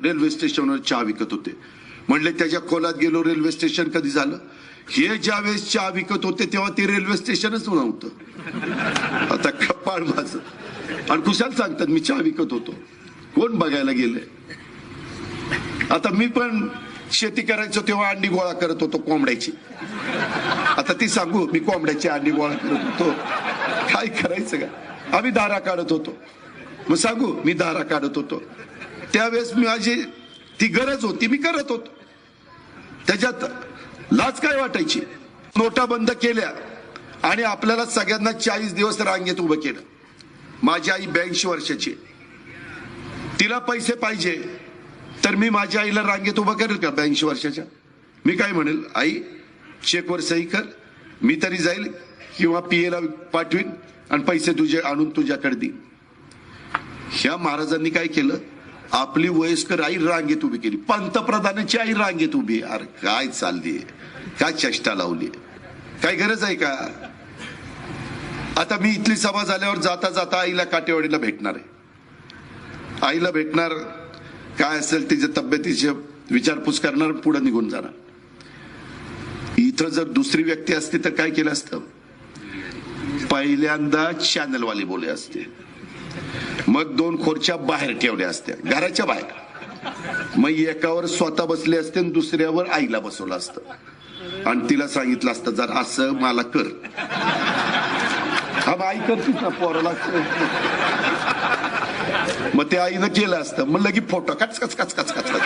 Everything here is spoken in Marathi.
रेल्वे स्टेशनवर चहा विकत होते. म्हणले त्याच्या खोलात गेलो, रेल्वे स्टेशन कधी झालं? हे ज्या वेळेस चहा विकत होते तेव्हा ते रेल्वे स्टेशनच नव्हतं. आता कपाळ माझं. आणि कुशाल सांगतात मी चहा विकत होतो. कोण बघायला गेले? आता मी पण शेती करायचो तेव्हा अंडी गोळा करत होतो कोंबड्याची. आता ती सांगू मी कोंबड्याची अंडी गोळा करत होतो? काय करायचं का? आम्ही दारा काढत होतो. मग सांगू मी दारा काढत होतो त्यावेळेस माझी ती गरज होती, मी करत होतो. त्याच्यात लाज काय वाटायची? नोटा बंद केल्या आणि आपल्याला सगळ्यांना 40 दिवस रांगेत उभं केलं. माझी आई 82 वर्षाची, तिला पैसे पाहिजे तर मी माझ्या आईला रांगेत उभं करेल का 82 वर्षाच्या? मी काय म्हणेल, आई चेकवर सही कर, मी तरी जाईल किंवा पीएला पाठवीन आणि पैसे तुझे आणून तुझ्याकडे देईन. ह्या महाराजांनी काय केलं? आपली वयस्कर आई रांगेत उभी केली. पंतप्रधानाची आई रांगेत उभी. अरे काय चालली, काय चेष्टा लावली? काय गरज आहे का? आता मी इथली सभा झाल्यावर जाता जाता आईला काटेवाडीला भेटणार आहे. आईला भेटणार, काय असेल तिच्या तब्येतीची विचारपूस करणार, पुढे निघून जाणार. इथं जर दुसरी व्यक्ती असती तर काय केलं असतं? पहिल्यांदा चॅनलवाली बोलले असते, मग 2 खुर्च्या बाहेर ठेवल्या असत्या, घराच्या बाहेर. मग एकावर स्वतः बसले असते आणि दुसऱ्यावर आईला बसवलं असतं आणि तिला सांगितलं असतं जर असं मला कर. हा आई करतीच ना पोराला. मग ते आईनं केलं असतं. मग लगी फोटो कच कच कच कच कच.